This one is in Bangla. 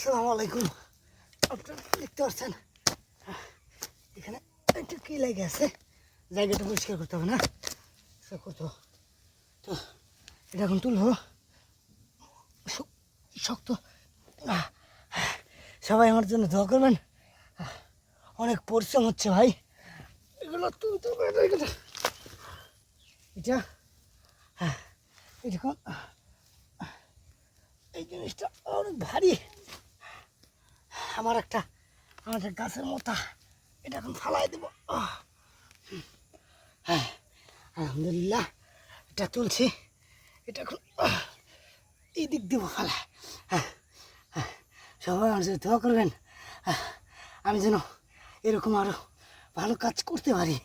আসসালামু আলাইকুম। আপনারা দেখতে পাচ্ছেন এখানে একটু কি লেগে আছে, জায়গাটা পরিষ্কার করতে হবে না, করতে তো এটা এখন তুলবো। শক্ত, সবাই আমার জন্য দোয়া করবেন। অনেক পরিশ্রম হচ্ছে ভাই, এগুলো তুলতে হবে। এটা এরকম এই জিনিসটা অনেক ভারী। আমাদের গাছের মোটা, এটা এখন ফালাই দেবো। হ্যাঁ আলহামদুলিল্লাহ, এটা তুলছি। এটা এখন এই দিক দেবো ফালা। হ্যাঁ হ্যাঁ, সবাই আমার সাথে দোয়া করবেন, আমি যেন এরকম আরও ভালো কাজ করতে পারি।